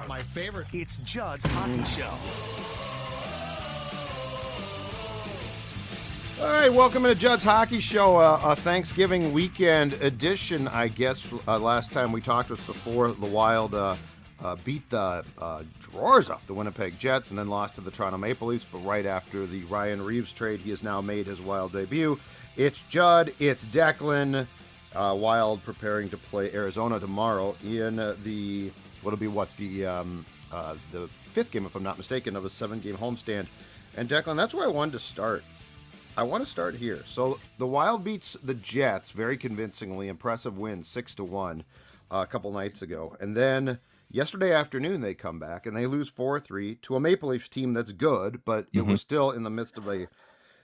My favorite. It's Judd's Hockey Show. All right, welcome to Judd's Hockey Show, a Thanksgiving weekend edition, I guess. Last time we talked was before the Wild beat the drawers off the Winnipeg Jets and then lost to the Toronto Maple Leafs. But right after the Ryan Reeves trade, he has now made his Wild debut. It's Judd, it's Declan. Wild preparing to play Arizona tomorrow in the fifth game, if I'm not mistaken, of a 7-game homestand. And Declan, that's where I wanted to start. I want to start here. So the Wild beats the Jets very convincingly, impressive win, 6-1 a couple nights ago. And then yesterday afternoon they come back and they lose 4-3 to a Maple Leafs team that's good, but it was still in the midst of a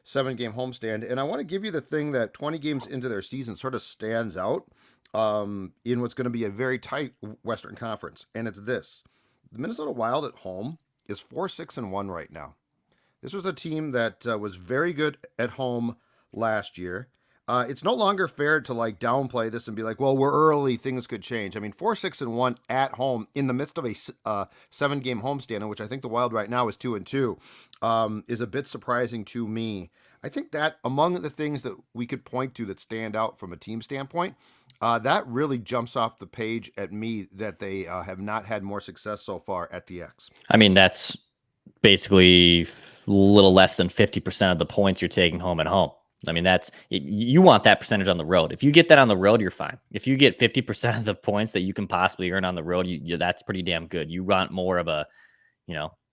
7-game homestand. And I want to give you the thing that 20 games into their season sort of stands out in what's going to be a very tight Western Conference. And it's this. The Minnesota Wild at home is 4-6-1 right now. This was a team that was very good at home last year. It's no longer fair to downplay this and be like, well, we're early, things could change. I mean, 4-6-1 at home in the midst of a 7-game homestand, in which I think the Wild right now is 2-2, is a bit surprising to me. I think that among the things that we could point to that stand out from a team standpoint, that really jumps off the page at me that they have not had more success so far at the X. I mean, that's basically a little less than 50% of the points you're taking home at home. I mean, you want that percentage on the road. If you get that on the road, you're fine. If you get 50% of the points that you can possibly earn on the road, that's pretty damn good. You want more of a,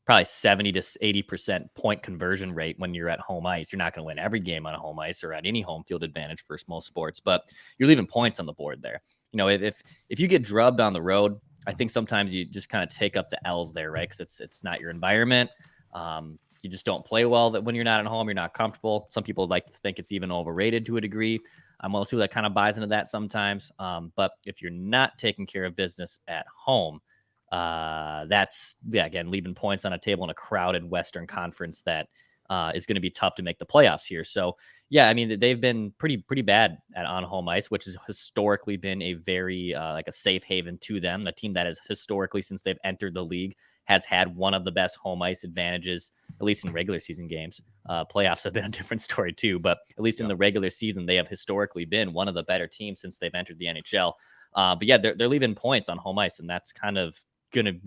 probably 70 to 80% point conversion rate when you're at home ice. You're not going to win every game on a home ice or at any home field advantage for most sports, but you're leaving points on the board there. If you get drubbed on the road, I think sometimes you just kind of take up the L's there, right? Because it's not your environment. You just don't play well that when you're not at home, you're not comfortable. Some people like to think it's even overrated to a degree. I'm one of those people that kind of buys into that sometimes. But if you're not taking care of business at home, again, leaving points on a table in a crowded Western Conference that is going to be tough to make the playoffs here. So, yeah, I mean, they've been pretty bad on home ice, which has historically been a very a safe haven to them. A team that has historically, since they've entered the league, has had one of the best home ice advantages, at least in regular season games. Playoffs have been a different story too, but at least in the regular season, they have historically been one of the better teams since they've entered the NHL. But yeah, they're leaving points on home ice, and that's kind of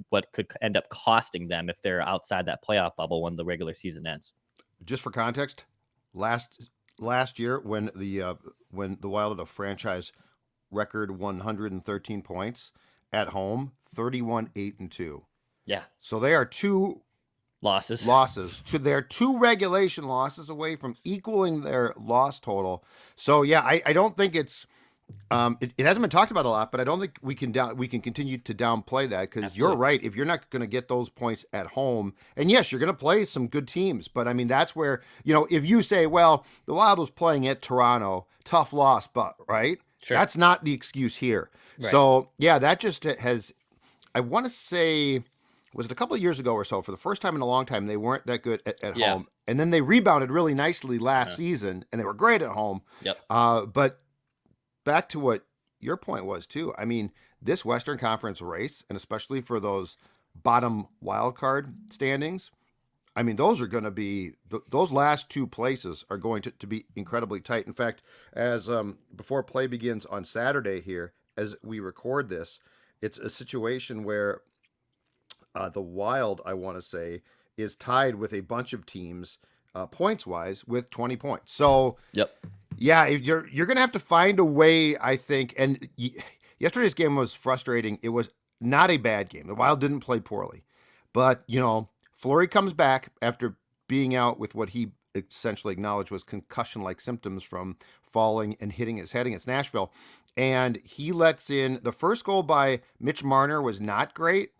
what could end up costing them if they're outside that playoff bubble when the regular season ends. Just for context, last year when the Wild had a franchise record 113 points at home, 31-8-2. Yeah. So they are two losses to their 2 regulation losses away from equaling their loss total. So yeah, I don't think it's it hasn't been talked about a lot, but I don't think we can continue to downplay that, because you're right. If you're not going to get those points at home, and yes, you're going to play some good teams, but I mean, that's where, if you say, well, the Wild was playing at Toronto, tough loss, but right. Sure. That's not the excuse here. Right. So yeah, that just has, I want to say, was it a couple of years ago or so, for the first time in a long time, they weren't that good at home. And then they rebounded really nicely last season, and they were great at home. Yep. But back to what your point was too. I mean, this Western Conference race, and especially for those bottom wild card standings, I mean, those are going to be, those last 2 places are going to be incredibly tight. In fact, as before play begins on Saturday here, as we record this, it's a situation where the Wild, I want to say, is tied with a bunch of teams points-wise with 20 points. So, yep. Yeah, you're going to have to find a way, I think. And yesterday's game was frustrating. It was not a bad game. The Wild didn't play poorly. But, Fleury comes back after being out with what he essentially acknowledged was concussion-like symptoms from falling and hitting his head against Nashville. And he lets in, the first goal by Mitch Marner was not great.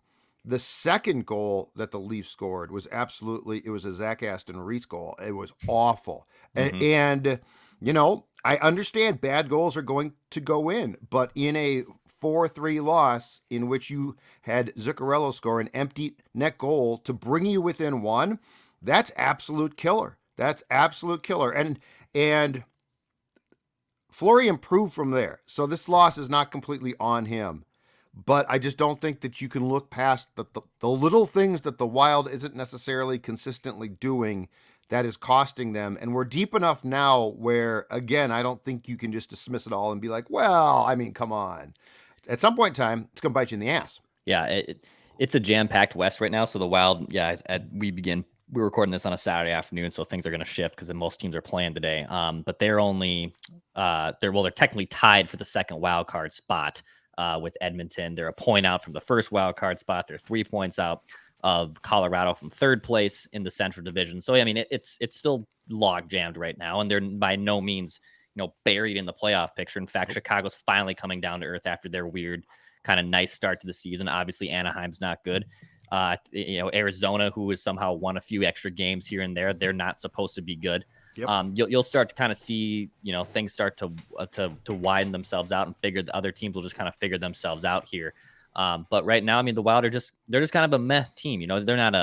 The second goal that the Leafs scored was it was a Zach Aston Reese goal. It was awful. Mm-hmm. And I understand bad goals are going to go in, but in a 4-3 loss in which you had Zuccarello score an empty net goal to bring you within 1, that's absolute killer. That's absolute killer. And Fleury improved from there. So this loss is not completely on him. But I just don't think that you can look past the little things that the Wild isn't necessarily consistently doing that is costing them. And we're deep enough now where, again, I don't think you can just dismiss it all and be like, well, I mean, come on. At some point in time, it's going to bite you in the ass. Yeah, it's a jam-packed West right now. So the Wild, we're recording this on a Saturday afternoon, so things are going to shift because most teams are playing today. But they're only they're technically tied for the second wild card spot with Edmonton. They're a point out from the first wild card spot. They're 3 points out of Colorado from third place in the Central Division. So I mean, it's still log jammed right now, and they're by no means buried in the playoff picture. In fact, Chicago's finally coming down to earth after their weird kind of nice start to the season. Obviously, Anaheim's not good. Arizona, who has somehow won a few extra games here and there, they're not supposed to be good. Yep. You'll start to kind of see, things start to widen themselves out, and figure the other teams will just kind of figure themselves out here. But right now, I mean, the Wild they're just kind of a meh team. They're not.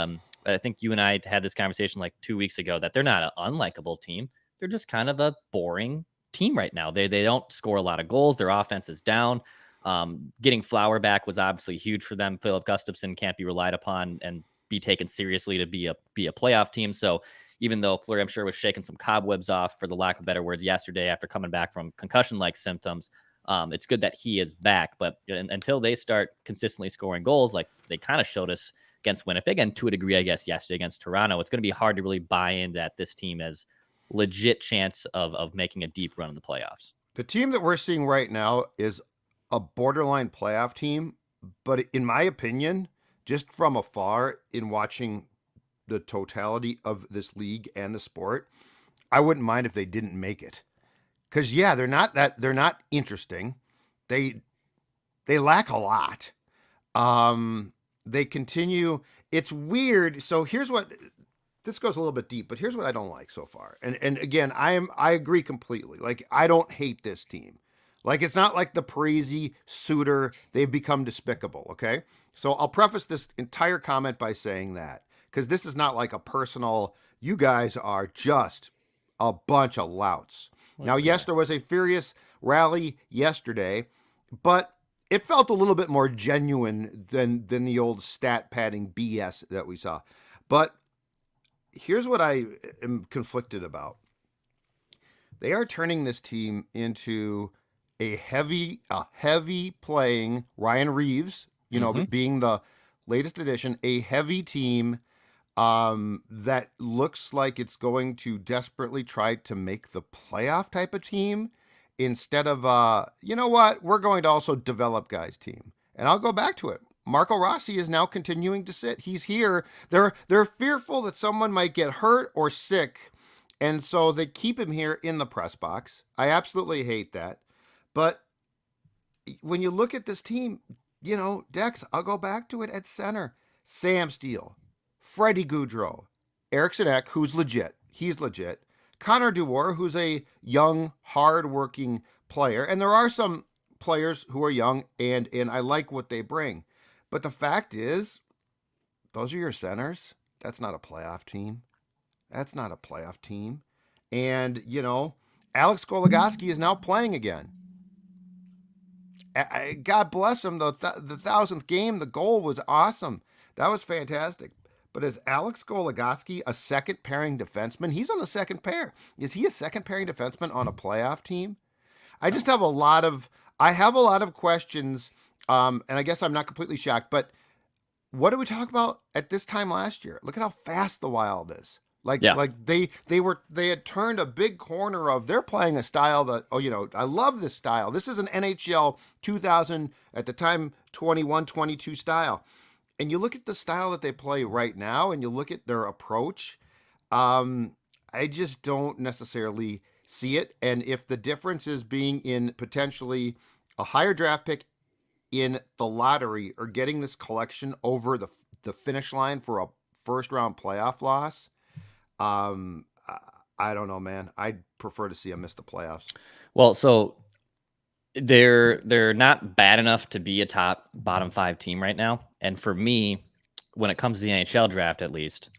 I think you and I had this conversation like 2 weeks ago that they're not an unlikable team. They're just kind of a boring team right now. They don't score a lot of goals. Their offense is down. Getting Flower back was obviously huge for them. Philip Gustafson can't be relied upon and be taken seriously to be a playoff team. So even though Fleury, I'm sure, was shaking some cobwebs off, for the lack of better words, yesterday after coming back from concussion-like symptoms, it's good that he is back. But until they start consistently scoring goals, like they kind of showed us against Winnipeg, and to a degree, I guess, yesterday against Toronto, it's going to be hard to really buy in that this team has legit chance of making a deep run in the playoffs. The team that we're seeing right now is a borderline playoff team, but in my opinion, just from afar, in watching the totality of this league and the sport, I wouldn't mind if they didn't make it. Because they're not interesting. They lack a lot. They continue. It's weird. So here's what this goes a little bit deep, but here's what I don't like so far. And again, I agree completely. Like, I don't hate this team. Like, it's not like the Parise, Suter, they've become despicable, okay? So I'll preface this entire comment by saying that, because this is not like a personal, you guys are just a bunch of louts. Okay. Now, yes, there was a furious rally yesterday, but it felt a little bit more genuine than the old stat padding BS that we saw. But here's what I am conflicted about. They are turning this team into a heavy playing Ryan Reeves, being the latest addition, a heavy team that looks like it's going to desperately try to make the playoff type of team, instead of, we're going to also develop guys team. And I'll go back to it. Marco Rossi is now continuing to sit. He's here. They're fearful that someone might get hurt or sick, and so they keep him here in the press box. I absolutely hate that. But when you look at this team, Dex, I'll go back to it at center. Sam Steele, Freddie Gaudreau, Eriksson Ek, who's legit. He's legit. Connor Dewar, who's a young, hard-working player. And there are some players who are young, and I like what they bring. But the fact is, those are your centers. That's not a playoff team. And, Alex Goligoski is now playing again. God bless him. The 1,000th game, the goal was awesome. That was fantastic. But is Alex Goligoski a second pairing defenseman? He's on the second pair. Is he a second pairing defenseman on a playoff team? I just have a lot of questions. And I guess I'm not completely shocked, but what did we talk about at this time last year? Look at how fast the Wild is. Like they had turned a big corner of, they're playing a style that, I love this style. This is an NHL 2000 at the time 21-22 style. And you look at the style that they play right now, and you look at their approach, I just don't necessarily see it. And if the difference is being in potentially a higher draft pick in the lottery, or getting this collection over the finish line for a first round playoff loss, I don't know, man. I'd prefer to see them miss the playoffs. Well, so they're not bad enough to be a bottom 5 team right now. And for me, when it comes to the NHL draft, at least,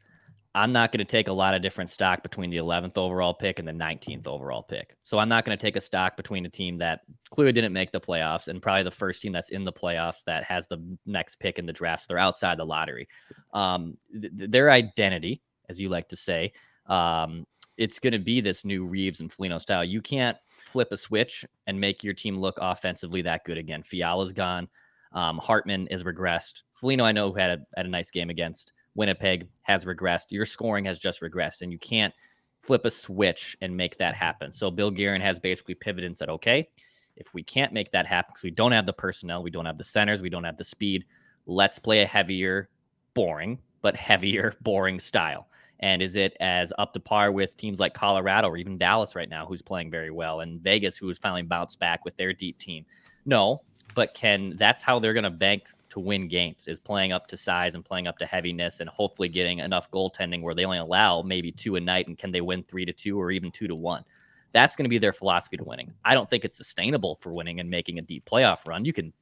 I'm not going to take a lot of different stock between the 11th overall pick and the 19th overall pick. So I'm not going to take a stock between a team that clearly didn't make the playoffs and probably the first team that's in the playoffs that has the next pick in the draft. So they're outside the lottery. Their identity, as you like to say, it's going to be this new Reeves and Foligno style. You can't flip a switch and make your team look offensively that good again. Fiala's gone. Hartman is regressed. Foligno, I know, had a nice game against Winnipeg, has regressed. Your scoring has just regressed, and you can't flip a switch and make that happen. So Bill Guerin has basically pivoted and said, okay, if we can't make that happen because we don't have the personnel, we don't have the centers, we don't have the speed, let's play a heavier, boring style. And is it as up to par with teams like Colorado or even Dallas right now, who's playing very well, and Vegas, who has finally bounced back with their deep team? No, but that's how they're going to bank to win games, is playing up to size and playing up to heaviness and hopefully getting enough goaltending where they only allow maybe 2 a night. And can they win 3-2 or even 2-1? That's going to be their philosophy to winning. I don't think it's sustainable for winning and making a deep playoff run. You can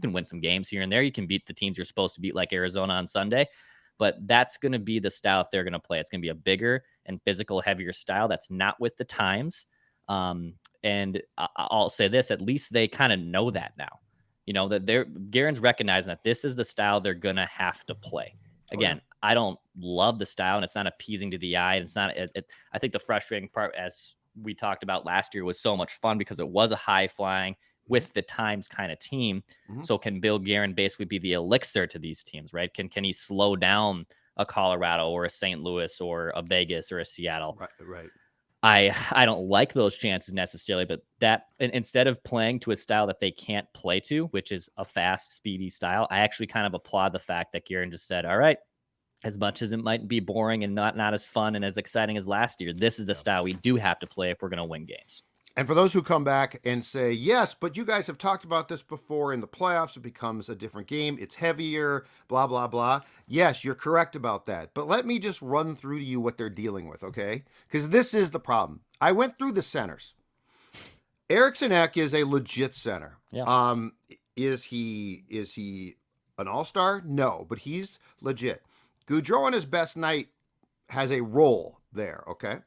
win some games here and there. You can beat the teams you're supposed to beat, like Arizona on Sunday, but that's going to be the style if they're going to play. It's going to be a bigger and physical, heavier style. That's not with the times. And I'll say this, at least they kind of know that now. That Guerin's recognizing that this is the style they're going to have to play. Again, I don't love the style, and it's not appeasing to the eye. And it's not, I think the frustrating part, as we talked about last year, was so much fun because it was a high flying with the times kind of team. Mm-hmm. So can Bill Guerin basically be the elixir to these teams, right? Can he slow down a Colorado or a St. Louis or a Vegas or a Seattle? Right. I don't like those chances necessarily, but that instead of playing to a style that they can't play to, which is a fast, speedy style, I actually kind of applaud the fact that Guerin just said, all right, as much as it might be boring and not as fun and as exciting as last year, this is the style we do have to play if we're going to win games. And for those who come back and say, yes, but you guys have talked about this before in the playoffs, it becomes a different game. It's heavier, blah, blah, blah. Yes, you're correct about that. But let me just run through to you what they're dealing with, okay? Because this is the problem. I went through the centers. Eriksson Ek is a legit center. Yeah. Is he an all-star? No, but he's legit. Gaudreau on his best night has a role there, okay?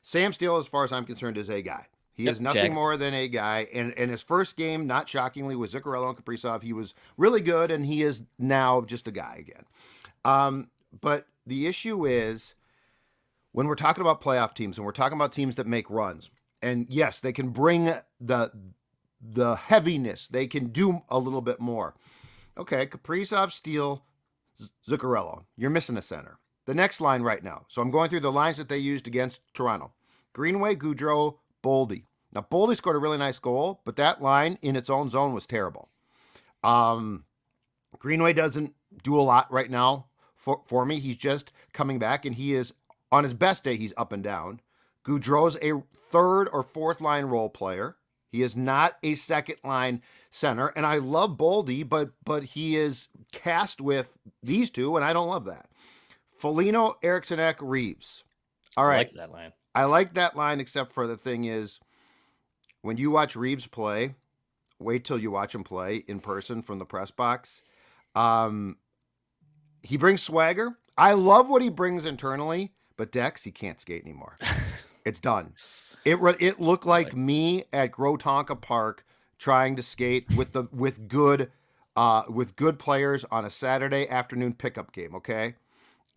Sam Steele, as far as I'm concerned, is a guy. He is nothing more than a guy. And his first game, not shockingly, with Zuccarello and Kaprizov, he was really good, and he is now just a guy again. But the issue is, when we're talking about playoff teams and we're talking about teams that make runs, and yes, they can bring the heaviness. They can do a little bit more. Okay, Kaprizov, Steele, Zuccarello. You're missing a center. The next line right now. So I'm going through the lines that they used against Toronto. Greenway, Gaudreau, Boldy. Now, Boldy scored a really nice goal, but that line in its own zone was terrible. Greenway doesn't do a lot right now for me. He's just coming back, and he is, on his best day, he's up and down. Gaudreau's a third or fourth line role player. He is not a second line center, and I love Boldy, but he is cast with these two, and I don't love that. Foligno, Eriksson Ek, Reeves. All right. I like that line. I like that line, except for the thing is, when you watch Reeves play, wait till you watch him play in person from the press box. He brings swagger. I love what he brings internally, but Dex, he can't skate anymore. It's done. It looked like me at Grotonka Park trying to skate with good players on a Saturday afternoon pickup game. Okay,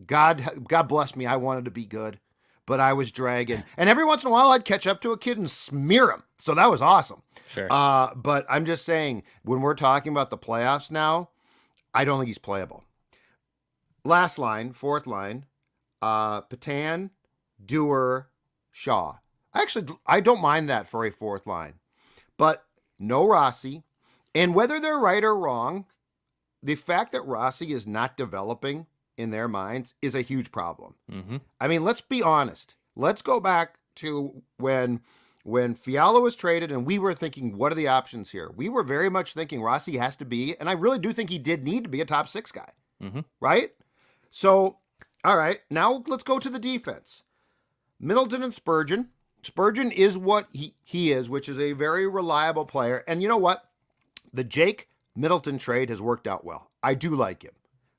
God bless me. I wanted to be good, but I was dragging. And every once in a while, I'd catch up to a kid and smear him. So that was awesome. Sure. But I'm just saying, when we're talking about the playoffs now, I don't think he's playable. Last line, fourth line, Patan, Dewar, Shaw. Actually, I don't mind that for a fourth line. But no Rossi. And whether they're right or wrong, the fact that Rossi is not developing in their minds is a huge problem. Mm-hmm. I mean, let's be honest. Let's go back to when Fiala was traded and we were thinking, what are the options here? We were very much thinking Rossi has to be, and I really do think he did need to be a top six guy, right? So, all right, now let's go to the defense. Middleton and Spurgeon. Spurgeon is what he is, which is a very reliable player. And you know what? The Jake Middleton trade has worked out well. I do like him.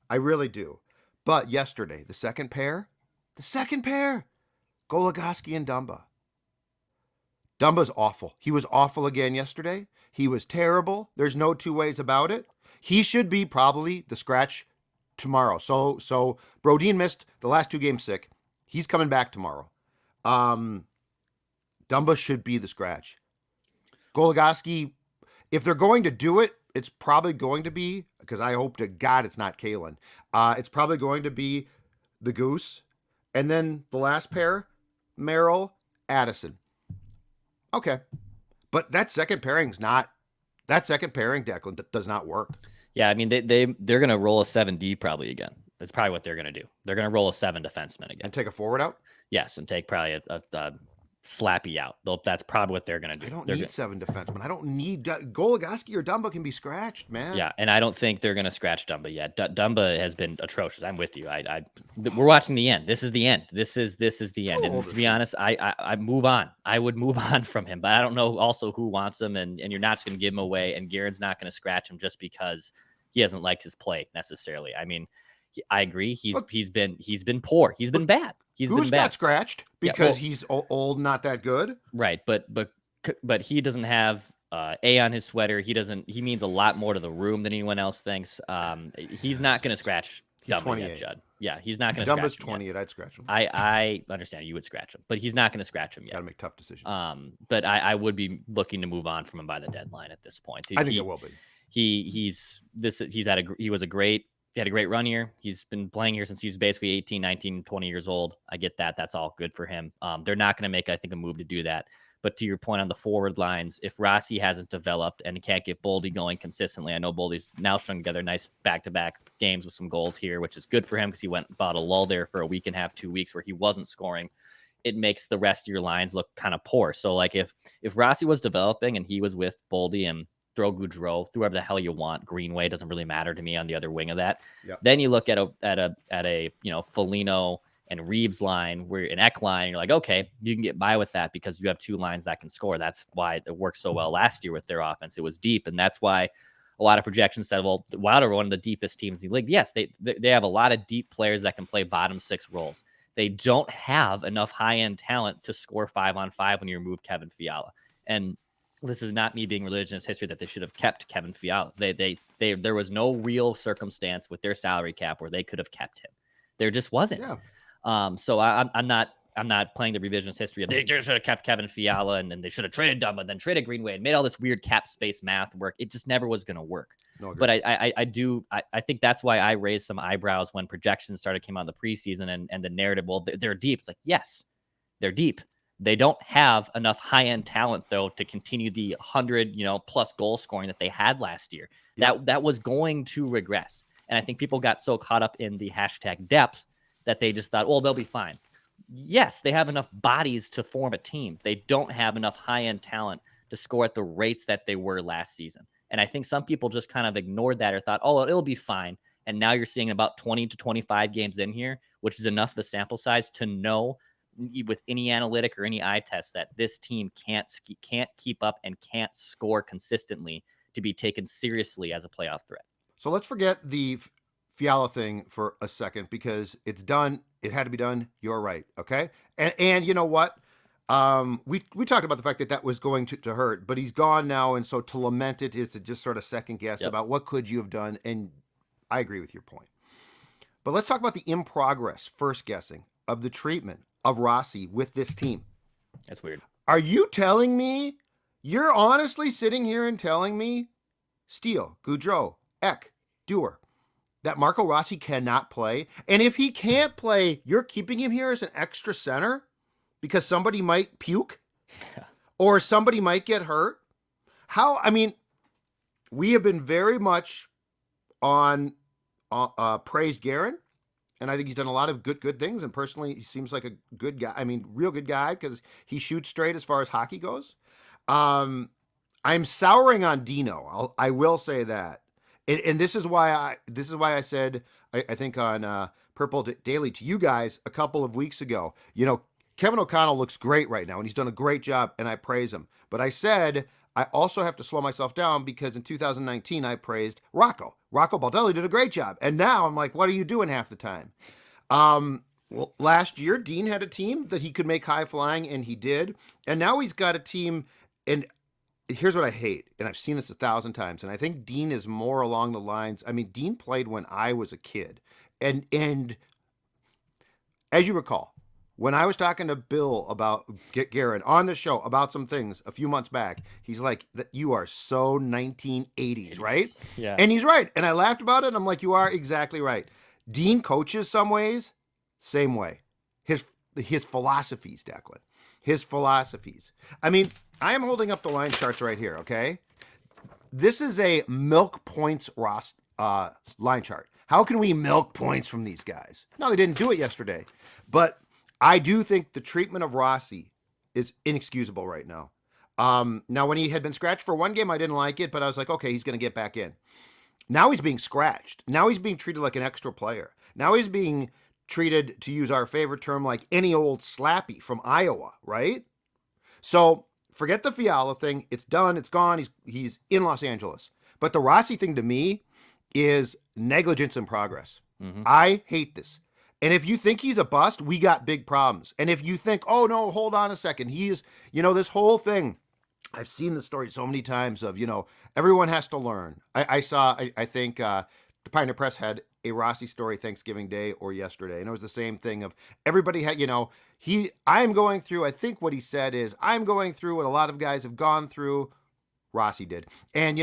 I really do. But yesterday, the second pair, The second pair, Goligoski and Dumba. Dumba's awful. He was awful again yesterday. He was terrible. There's no two ways about it. He should be probably the scratch tomorrow. So Brodin missed the last 2 games sick. He's coming back tomorrow. Dumba should be the scratch. Goligoski, if they're going to do it, it's probably going to be, because I hope to God it's not Kalen. It's probably going to be the Goose. And then the last pair, Merrill, Addison. Okay. But that second pairing, Declan, does not work. Yeah, I mean, they're going to roll a 7D probably again. That's probably what they're going to do. They're going to roll a 7 defenseman again. And take a forward out? Yes, and take probably a Slappy out. That's probably what they're going to do. I don't need 7 defensemen. I don't need Goligoski or Dumba can be scratched, man. Yeah, and I don't think they're going to scratch Dumba yet. Dumba has been atrocious. I'm with you. We're watching the end. This is the end. This is the end. And to be honest, I move on. I would move on from him, but I don't know also who wants him, and you're not going to give him away, and Guerin's not going to scratch him just because he hasn't liked his play necessarily. I mean, I agree. He's been poor. He's been bad. Who's got scratched because he's old, not that good, right? But he doesn't have A on his sweater. He means a lot more to the room than anyone else thinks. He's not going to scratch Dumba yet, Judd. Yeah, he's not going to. Dumba's 28. I'd scratch him. I understand you would scratch him, but he's not going to scratch him yet. Got to make tough decisions. But I would be looking to move on from him by the deadline at this point. I think it will be. He had a great run here. He's been playing here since he was basically 18, 19, 20 years old. I get that. That's all good for him. They're not going to make, I think, a move to do that. But to your point on the forward lines, if Rossi hasn't developed and can't get Boldy going consistently, I know Boldy's now strung together nice back-to-back games with some goals here, which is good for him because he went about a lull there for a week and a half, 2 weeks where he wasn't scoring. It makes the rest of your lines look kind of poor. So like if Rossi was developing and he was with Boldy and throw Goudreau, whoever the hell you want, Greenway, doesn't really matter to me on the other wing of that. Yep. Then you look at a Foligno and Reeves line, where an Eck line, you're like, okay, you can get by with that because you have 2 lines that can score. That's why it worked so well last year with their offense. It was deep, and that's why a lot of projections said, well, the Wild are one of the deepest teams in the league. Yes, they have a lot of deep players that can play bottom 6 roles. They don't have enough high-end talent to score 5-on-5 when you remove Kevin Fiala. And this is not me being religionist history that they should have kept Kevin Fiala. There was no real circumstance with their salary cap where they could have kept him. There just wasn't. Yeah. So I'm not playing the revisionist history of they should have kept Kevin Fiala and then they should have traded Dumba and then traded Greenway and made all this weird cap space math work. It just never was going to work. No, but I think that's why I raised some eyebrows when projections came out in the preseason and the narrative, well, they're deep. It's like, yes, they're deep. They don't have enough high-end talent, though, to continue the 100, plus goal scoring that they had last year. Yeah. That was going to regress. And I think people got so caught up in the hashtag depth that they just thought, well, they'll be fine. Yes, they have enough bodies to form a team. They don't have enough high-end talent to score at the rates that they were last season. And I think some people just kind of ignored that or thought, oh, it'll be fine. And now you're seeing about 20 to 25 games in here, which is enough the sample size to know with any analytic or any eye test that this team can't keep up and can't score consistently to be taken seriously as a playoff threat. So let's forget the Fiala thing for a second because it's done. It had to be done. You're right. Okay. And you know what? We talked about the fact that was going to hurt, but he's gone now. And so to lament it is to just sort of second guess about what could you have done. And I agree with your point, but let's talk about the in progress first guessing of the treatment of Rossi with this team. That's weird. Are you telling me, you're honestly sitting here and telling me Steele, Goudreau, Eck, Dewar, that Marco Rossi cannot play? And if he can't play, you're keeping him here as an extra center because somebody might puke or somebody might get hurt? We have been very much on praise Guerin. And I think he's done a lot of good things. And personally, he seems like a good guy. I mean, real good guy because he shoots straight as far as hockey goes. I'm souring on Dino. I will say that. And this is why I said, I think on Purple Daily to you guys a couple of weeks ago, Kevin O'Connell looks great right now and he's done a great job and I praise him. But I said, I also have to slow myself down because in 2019, I praised Rocco. Rocco Baldelli did a great job. And now I'm like, what are you doing half the time? Well, last year Dean had a team that he could make high flying, and he did. And now he's got a team, and here's what I hate, and I've seen this 1,000 times, and I think Dean is more along the lines. I mean, Dean played when I was a kid, and as you recall, when I was talking to Bill about Garen on the show about some things a few months back, he's like, "That you are so 1980s, right?" Yeah. And he's right, and I laughed about it. And I'm like, "You are exactly right." Dean coaches some ways, same way. His philosophies, Declan, his philosophies. I mean, I am holding up the line charts right here. Okay, this is a milk points line chart. How can we milk points from these guys? No, they didn't do it yesterday. But I do think the treatment of Rossi is inexcusable right now. Now, when he had been scratched for one game, I didn't like it, but I was like, okay, he's going to get back in. Now he's being scratched. Now he's being treated like an extra player. Now he's being treated, to use our favorite term, like any old slappy from Iowa, right? So forget the Fiala thing. It's done. It's gone. He's in Los Angeles. But the Rossi thing to me is negligence in progress. Mm-hmm. I hate this. And if you think he's a bust, we got big problems. And if you think, oh no, hold on a second, he is, this whole thing. I've seen the story so many times of, everyone has to learn. I think the Pioneer Press had a Rossi story Thanksgiving Day or yesterday. And it was the same thing of everybody had, I'm going through, I think what he said is, I'm going through what a lot of guys have gone through. Rossi did. And,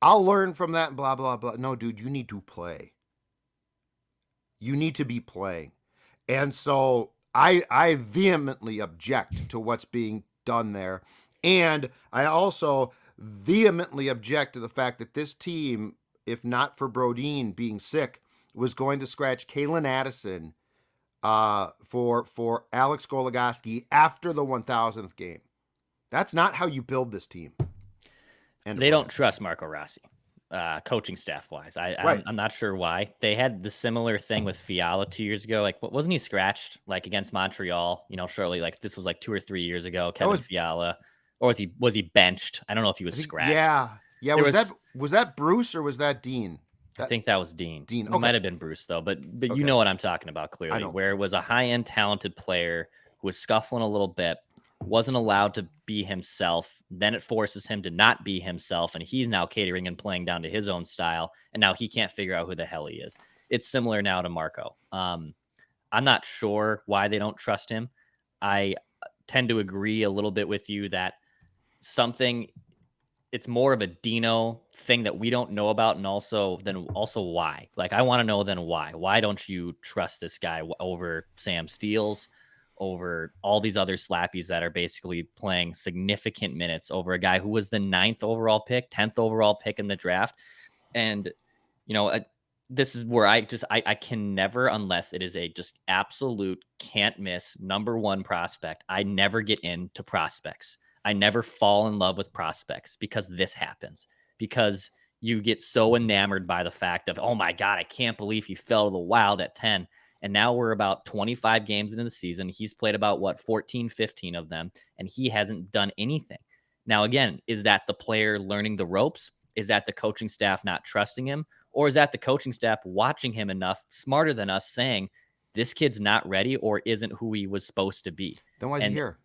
I'll learn from that, blah, blah, blah. No, dude, you need to play. You need to be playing. And so I vehemently object to what's being done there. And I also vehemently object to the fact that this team, if not for Brodin being sick, was going to scratch Kalen Addison for Alex Goligoski after the 1,000th game. That's not how you build this team. And they don't trust Marco Rossi, coaching staff wise. I'm not sure why. They had the similar thing with Fiala 2 years ago. Like, wasn't he scratched like against Montreal? Shortly, like this was like 2 or 3 years ago. Kevin Fiala, or was he benched? I don't know if he was scratched. Yeah. Was that Bruce or was that Dean? I think that was Dean. Dean. It might have been Bruce though, but okay. You know what I'm talking about clearly. Where it was a high end talented player who was scuffling a little bit, wasn't allowed to be himself. Then it forces him to not be himself, and he's now catering and playing down to his own style, and now he can't figure out who the hell he is. It's similar now to Marco. I'm not sure why they don't trust him. I tend to agree a little bit with you that it's more of a Dino thing that we don't know about, and also why. Like, I want to know then why. Why don't you trust this guy over Sam Steels, over all these other slappies that are basically playing significant minutes over a guy who was the 9th overall pick, 10th overall pick in the draft? And, this is where I can never, unless it is a just absolute can't miss number one prospect. I never get into prospects. I never fall in love with prospects because this happens, because you get so enamored by the fact of, oh my God, I can't believe he fell to the Wild at 10. And now we're about 25 games into the season. He's played about 14, 15 of them, and he hasn't done anything. Now, again, is that the player learning the ropes? Is that the coaching staff not trusting him? Or is that the coaching staff watching him enough, smarter than us, saying this kid's not ready or isn't who he was supposed to be? Then why is he here?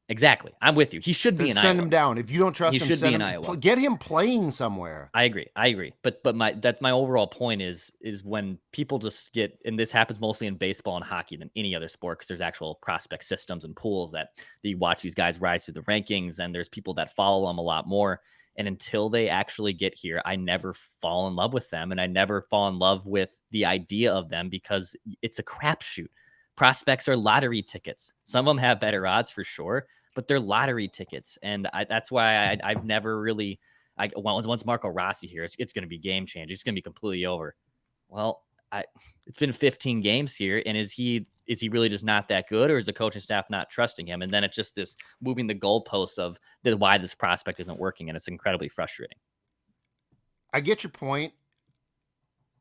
Exactly. I'm with you. He should be in Iowa. Send him down. If you don't trust him, he should be in Iowa. Get him playing somewhere. I agree. But my overall point is when people just get, and this happens mostly in baseball and hockey than any other sport, because there's actual prospect systems and pools that you watch these guys rise through the rankings, and there's people that follow them a lot more. And until they actually get here, I never fall in love with them, and I never fall in love with the idea of them, because it's a crapshoot. Prospects are lottery tickets. Some of them have better odds for sure, but they're lottery tickets. And that's why I've never really, once Marco Rossi here, it's going to be game changer. It's going to be completely over. Well, it's been 15 games here. And is he really just not that good, or is the coaching staff not trusting him? And then it's just this moving the goalposts of why this prospect isn't working. And it's incredibly frustrating. I get your point.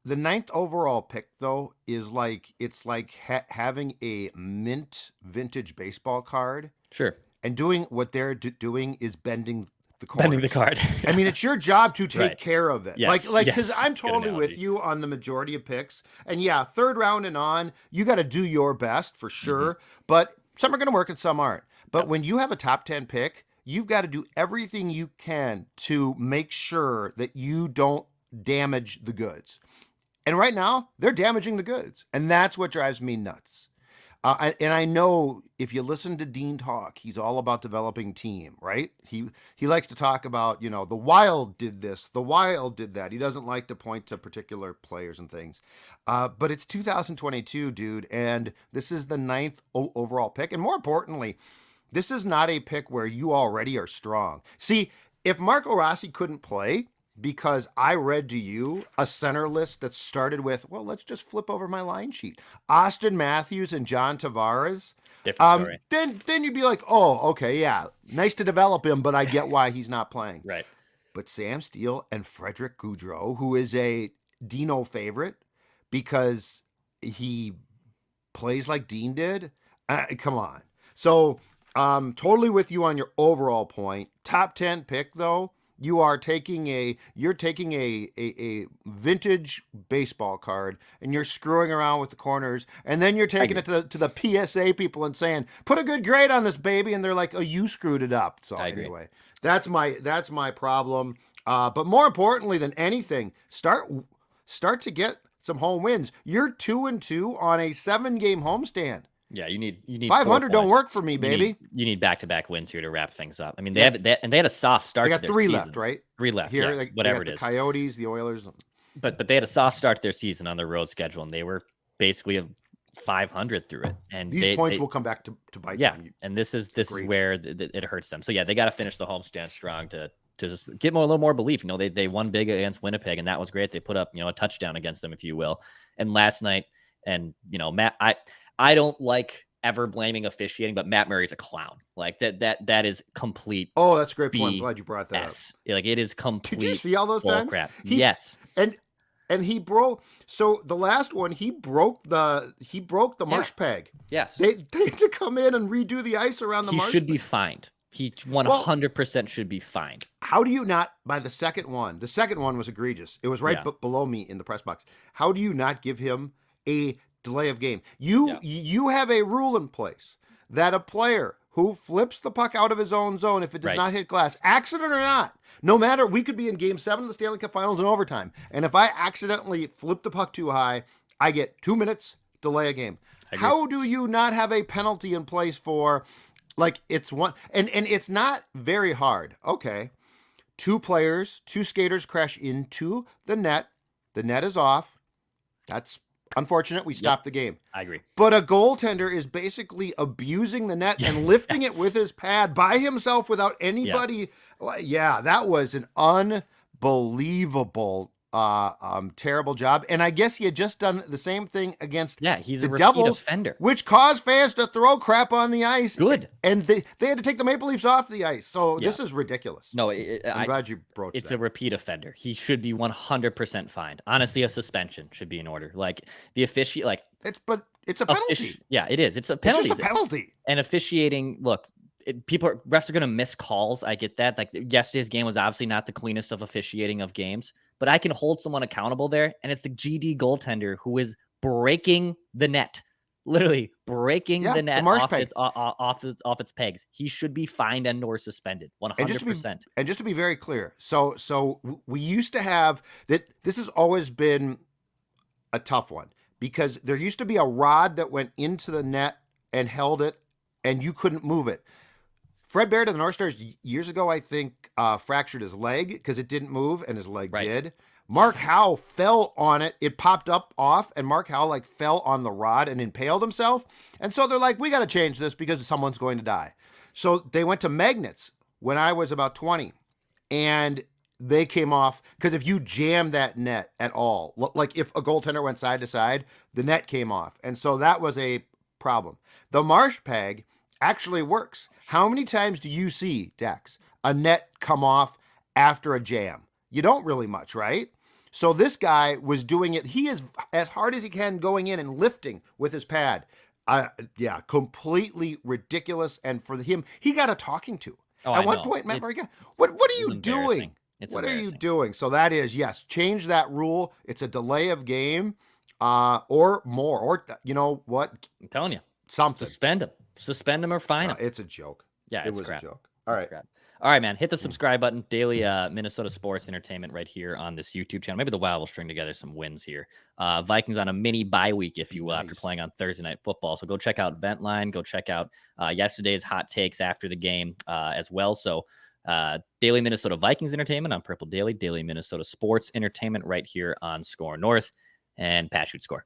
The 9th overall pick, though, is like, it's like having a mint vintage baseball card. Sure. And doing what they're doing is bending the corners. Bending the card. I mean, it's your job to take Right. care of it. Yes, Like, yes, because I'm that's a good totally with analogy. you on the majority of picks. And yeah, third round and on, you got to do your best for sure. But some are going to work and some aren't. But when you have a top 10 pick, you've got to do everything you can to make sure that you don't damage the goods. And right now, they're damaging the goods. And that's what drives me nuts. And I know if you listen to Dean talk, he's all about developing team, right? He likes to talk about, you know, the Wild did this, the Wild did that. He doesn't like to point to particular players and things. But it's 2022, dude, and this is the 9th overall pick. And more importantly, this is not a pick where you already are strong. See, if Marco Rossi couldn't play because I read to you a center list that started with, well, let's just flip over my line sheet. Austin Matthews and John Tavares. Different story. Then you'd be like, oh, okay, yeah, nice to develop him, but I get why he's not playing. Right. But Sam Steele and Frederick Gaudreau, who is a Dino favorite because he plays like Dean did, come on. So totally with you on your overall point. Top 10 pick, though. You're taking a vintage baseball card and you're screwing around with the corners, and then you're taking it to the PSA people and saying, put a good grade on this baby, and they're like, oh, you screwed it up. So anyway, that's my problem. But more importantly than anything, start to get some home wins. You're 2-2 on a 7-game homestand. Yeah, you need 500 don't work for me, baby. You need back-to-back wins here to wrap things up. I mean, they had a soft start. They got to their 3 season. left, right? 3 left. Here, yeah, whatever the it is. Coyotes, the Oilers. But they had a soft start to their season on their road schedule, and they were basically a 500 through it. And these points will come back to bite them. Yeah, and this is where it hurts them. So yeah, they got to finish the homestand strong to just get a little more belief. You know, they won big against Winnipeg, and that was great. They put up, you know, a touchdown against them, if you will. And last night, and you know, Matt, I don't like ever blaming officiating, but Matt Murray's a clown. Like that is complete. Oh, that's a great point. I'm glad you brought that up. Like it is complete. Did you see all those times? Crap. Yes. And he broke. So the last one, he broke the marsh peg. Yes. They had to come in and redo the ice around the marsh. He should be fined. He 100% should be fined. How do you not, by the second one? The second one was egregious. It was right below me in the press box. How do you not give him a delay of game? You have a rule in place that a player who flips the puck out of his own zone, if it does not hit glass, accident or not, no matter, we could be in Game 7 of the Stanley Cup Finals in overtime, and if I accidentally flip the puck too high, I get 2 minutes delay a game. How do you not have a penalty in place for, like, it's one, and it's not very hard. Okay, 2 skaters crash into the net is off. That's unfortunate. We stopped the game. I agree. But a goaltender is basically abusing the net and lifting it with his pad by himself without anybody. Yeah, that was an unbelievable, terrible job. And I guess he had just done the same thing against he's the a repeat Devils, offender, which caused fans to throw crap on the ice. Good. And they had to take the Maple Leafs off the ice. So this is ridiculous. No, I'm glad you broached It's that. a repeat offender. He should be 100% fined. Honestly, a suspension should be in order. Like the officiate, like it's a penalty. It is. It's a penalty. It's just a penalty. And officiating, look, refs are going to miss calls. I get that. Like yesterday's game was obviously not the cleanest of officiating of games, but I can hold someone accountable there. And it's the GD goaltender who is breaking the net, literally breaking the net off its pegs. He should be fined and or suspended 100%. And just to be very clear, so we used to have that. This has always been a tough one because there used to be a rod that went into the net and held it, and you couldn't move it. Fred Baird of the North Stars years ago, I think, fractured his leg because it didn't move, and his leg did. Mark Howe fell on it. It popped up off, and Mark Howe fell on the rod and impaled himself. And so they're like, we got to change this because someone's going to die. So they went to magnets when I was about 20, and they came off because if you jam that net at all, like if a goaltender went side to side, the net came off. And so that was a problem. The marsh peg actually works. How many times do you see, Dex, a net come off after a jam? You don't really much, right? So this guy was doing it. He is as hard as he can going in and lifting with his pad. Completely ridiculous. And for him, he got a talking to. Oh, At I one know. point, Matt Murray, what are It's you doing? embarrassing. It's What are you embarrassing. doing? So that is, yes, change that rule. It's a delay of game, or more, or you know what, I'm telling you, something. suspend them or fine them. It's a joke. Yeah, It it's was crap. a joke. All right. Crap. All right, man. Hit the subscribe button. Daily Minnesota sports entertainment right here on this YouTube channel. Maybe the Wild will string together some wins here. Vikings on a mini bye week, if you will, after playing on Thursday Night Football. So go check out Ventline. Go check out yesterday's hot takes after the game as well. So Daily Minnesota Vikings entertainment on Purple Daily. Daily Minnesota sports entertainment right here on Score North. And Pat shoot score.